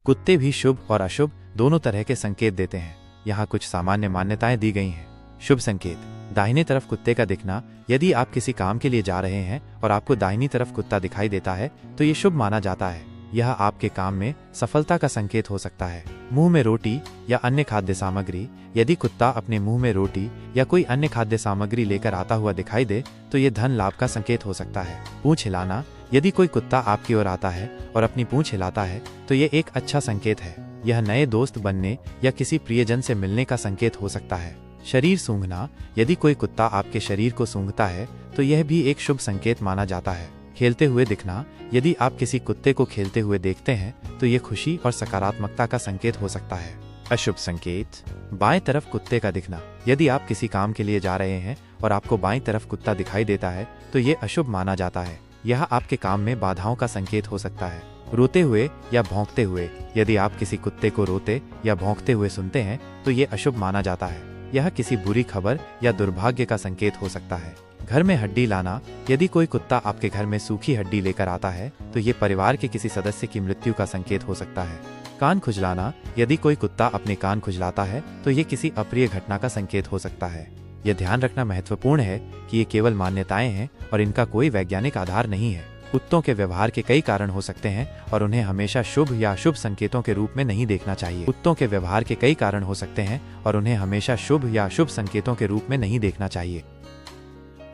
कुत्ते भी शुभ और अशुभ दोनों तरह के संकेत देते हैं। यहाँ कुछ सामान्य मान्यताएं दी गई हैं। शुभ संकेत, दाहिने तरफ कुत्ते का दिखना। यदि आप किसी काम के लिए जा रहे हैं और आपको दाहिनी तरफ कुत्ता दिखाई देता है तो ये शुभ माना जाता है। यह आपके काम में सफलता का संकेत हो सकता है। मुंह में रोटी या अन्य खाद्य सामग्री, यदि कुत्ता अपने मुंह में रोटी या कोई अन्य खाद्य सामग्री लेकर आता हुआ दिखाई दे तो ये धन लाभ का संकेत हो सकता है। पूंछ हिलाना, यदि कोई कुत्ता आपकी ओर आता है और अपनी पूंछ हिलाता है तो ये एक अच्छा संकेत है। यह नए दोस्त बनने या किसी प्रियजन से मिलने का संकेत हो सकता है। शरीर सूंघना, यदि कोई कुत्ता आपके शरीर को सूंघता है तो यह भी एक शुभ संकेत माना जाता है। खेलते हुए दिखना, यदि आप किसी कुत्ते को खेलते हुए देखते हैं तो ये खुशी और सकारात्मकता का संकेत हो सकता है। अशुभ संकेत, बाएं तरफ कुत्ते का दिखना। यदि आप किसी काम के लिए जा रहे हैं और आपको बाएं तरफ कुत्ता दिखाई देता है तो ये अशुभ माना जाता है। यह आपके काम में बाधाओं का संकेत हो सकता है। रोते हुए या भौंकते हुए, यदि आप किसी कुत्ते को रोते या भौंकते हुए सुनते हैं तो ये अशुभ माना जाता है। यह किसी बुरी खबर या दुर्भाग्य का संकेत हो सकता है। घर में हड्डी लाना, यदि कोई कुत्ता आपके घर में सूखी हड्डी लेकर आता है तो ये परिवार के किसी सदस्य की मृत्यु का संकेत हो सकता है। कान खुजलाना, यदि कोई कुत्ता अपने कान खुजलाता है तो ये किसी अप्रिय घटना का संकेत हो सकता है। यह ध्यान रखना महत्वपूर्ण है कि ये केवल मान्यताएं हैं और इनका कोई वैज्ञानिक आधार नहीं है। कुत्तों के व्यवहार के कई कारण हो सकते हैं और उन्हें हमेशा शुभ या अशुभ संकेतों के रूप में नहीं देखना चाहिए। कुत्तों के व्यवहार के कई कारण हो सकते हैं और उन्हें हमेशा शुभ या अशुभ संकेतों के रूप में नहीं देखना चाहिए।